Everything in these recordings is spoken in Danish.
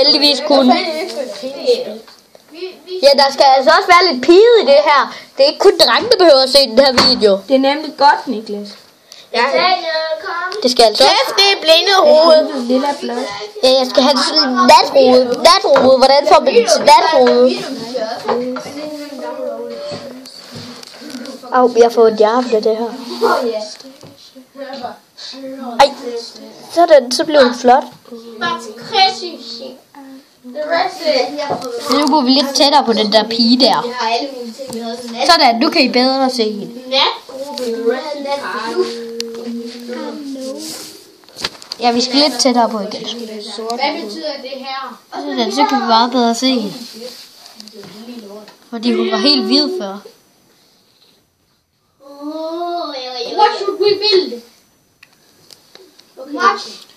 heldigvis kun. Ja, der skal altså også være lidt pige i det her. Det er ikke kun drenge, der behøver at se den her video. Det er nemlig godt, Niklas. Ja. Det skal altså også. Det er blinde hoved. Lilla blot. Ja, jeg skal have det sådan natrode. Natrode, hvordan får man det til natrode? Au, jeg får et hjerte af det her. Ej, sådan, så blev det flot. Nu går vi lidt tættere på den der pige der. Sådan, nu kan I bedre se hende. Ja, vi skal lidt tættere på igen. Hvad betyder det her? Sådan, så kan vi meget bedre se hende. Fordi hun var helt hvid før. What should we build?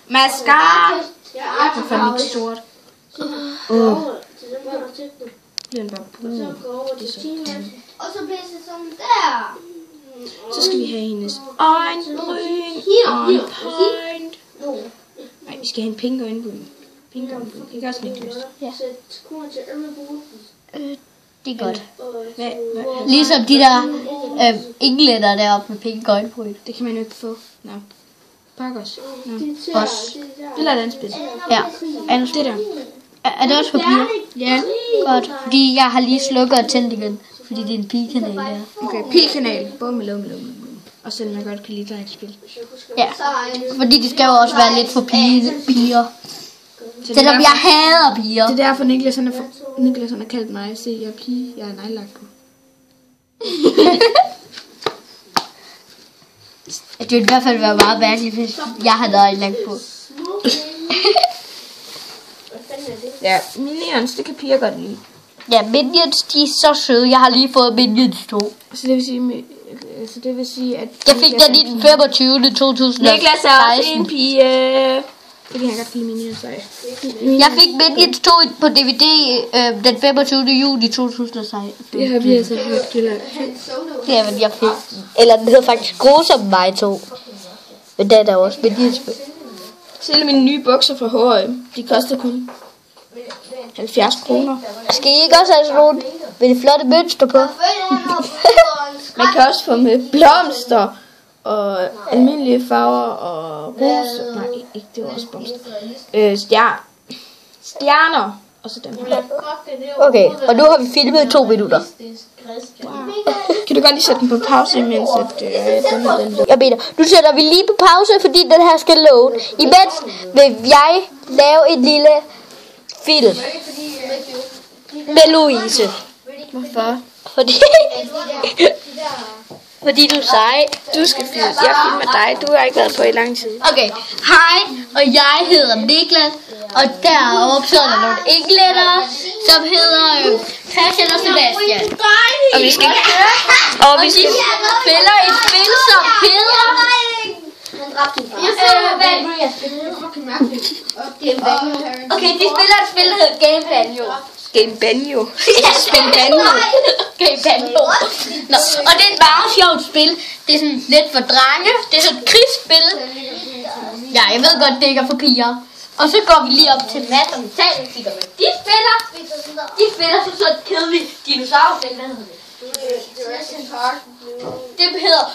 Mascara. Det er fandme ikke sort. Den var brun. Og så bliver det sådan der. Så skal vi have hendes øjenbryn. On point. Nej, vi skal have en pink øjenbryn. Pink øjenbryn. Ikke også, Niklas? Ja. Det er godt. Hvad? Ligesom de der englænder deroppe med pink øjenbryn. Det kan man jo ikke få. Nå. Pak os. Nå. Os. Det lader andet spil. Ja. Det der. Er det også papir? Ja. Godt. Fordi jeg har lige slukket og tændt igen. Fordi det er en pigekanal der. Okay, P-kanal. Bum. Og selvom jeg godt kan lide et spil. Ja. Fordi det skal jo også være lidt for piger. Selvom jeg hader piger. Det er derfor Niklas han har kaldt mig. Se, jeg er pige. Jeg er nejlagt på. Det ville i hvert fald være meget mærkeligt, hvis jeg havde nejlagt på. Ja, Minions, det kan piger godt lide. Ja, Minions, de er så søde. Jeg har lige fået Minions 2. Så det vil sige, at... Jeg fik den i den 25. 2016. Niklas er også en pige. Det kan jeg godt lide Minions. Jeg fik Minions 2 på DVD den 25. juli 2016. Det har vi altså hørt. Det er, hvad jeg fik. Eller den hedder faktisk Grusom mig 2. Men den er også Minions. Selv mine nye bukser fra H&M, de koster kun 70 kroner. Skal I ikke også have sådan nogle med de flotte mønster på? Man kan også få med blomster og almindelige farver og roser. Nej, ikke det var også blomster. Stjerner. Og så dem her. Okay, og nu har vi filmet 2 minutter. Kan du godt lige sætte den på pause, imens at den Jeg mener, nu sætter vi lige på pause, fordi den her skal load. Imens vil jeg lave en lille film med Louise. Hvorfor? Fordi du er sej. Du skal filme. Jeg filmer dig. Du har ikke været på i lang tid. Okay, hej, og jeg hedder Niklas. Og deroppe så er der nogle englænder, som hedder Christian og Sebastian. Og vi skal spiller et spil, som hedder... Okay, de spiller et spil, der hedder Game Banjo. Game Banjo. Game Banjo. Nå, og det er et meget sjovt spil. Det er sådan lidt for drenge. Det er sådan et krigsspil. Ja, jeg ved godt, det ikke er for piger. Og så går vi lige op til Mads og Michael og kigger, hvad de spiller så et kedeligt dinosaurspil. Hvad hedder det? Det hedder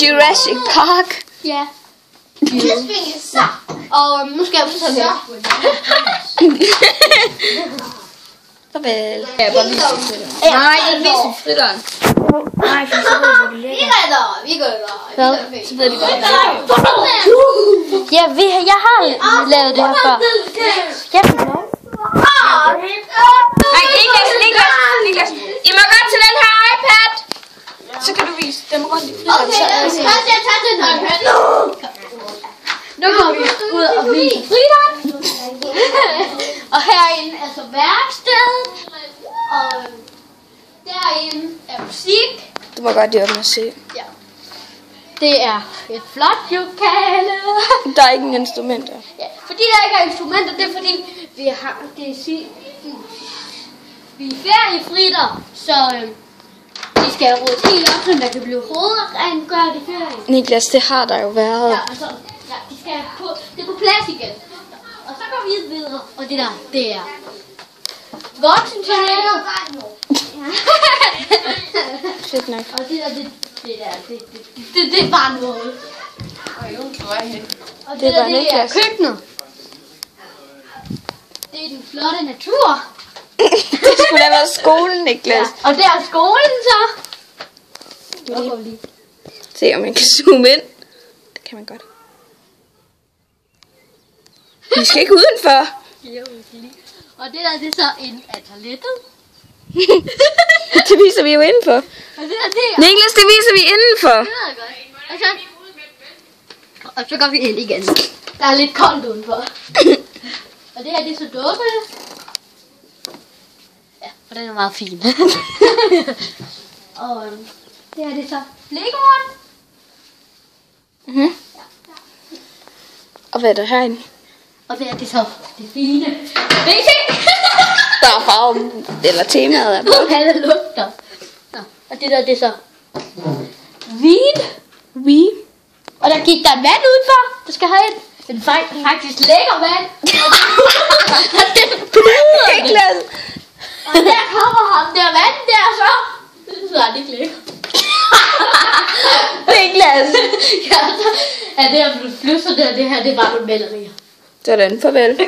Jurassic Park. Ja. Og nu skal jeg jo så lidt. Farvel. Nej, jeg viser flytteren. Nej, for så ved jeg, hvor det ligger. Vi går Hvad? Så ved de godt, hvad det Ja, jeg har lavet det her før. Ja. Nej, Niklas. I må godt til den her iPad. Så kan du vise dem rundt i flytteren. Okay, tag den her. Nu går vi ud og viser flytteren. Og herinde er så værkstedet. Og derinde er musik. Du må godt hjælpe mig at se. Ja. Det er et flot lokale. Der er ingen instrumenter. Ja, fordi der ikke er instrumenter, det er fordi vi har vi er feriefritter, så de skal rydde helt op, så der kan blive hovedrengørt i ferien. Niklas, det har der jo været. Ja, altså, ja, de skal på, det er på plads igen. Og så går vi videre. Og det der, det er voksentoilettet. Fedt nok. Og det er bare noget. Og Det er bare det er Niklas. køkkenet. Det er den flotte natur. Det skulle da være skolen, Niklas. Ja. Og der er skolen så. Se om jeg kan zoome ind. Det kan man godt. Vi skal ikke udenfor. Og det der, det er så en af toilettet. Det viser vi jo indenfor. Og det der, det er... Niklas, det viser vi indenfor. Det er godt. Og så går vi ind igen. Der er lidt koldt udenfor. Og det her, det er så dumme. Ja, for den er meget fin. Og det her, det er så Legoen. Mhm. Og hvad er der herinde? Og det her, det er så det fine. Basic! Der er farven, eller temaet er på. Alle lugter. Nå, og det der, det er så vin. Vi. Og der gik der en vand udenfor. Der skal have en faktisk lækker vand. Og den bryder det. Niklas. Og der kommer ham der vand der så. Så er det ikke lækker. Niklas. Ja, det her flysser der, det her, det er bare nogle malerier. Sådan, farvel.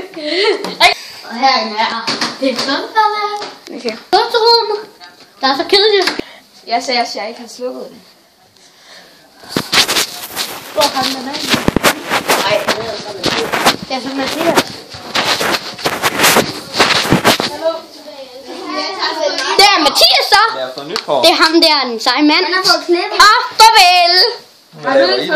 Og her er det svømmebadet. Okay. Lufterum. Der er så kedeligt. Jeg sagde, at jeg ikke har slukket den. Hvor har den vand? Nej, det er så Mathias. Det er Mathias så. Jeg har fået nyt hår. Det er ham der, den seje mand. Han har fået klippet. Og farvel. Hvad laver I der?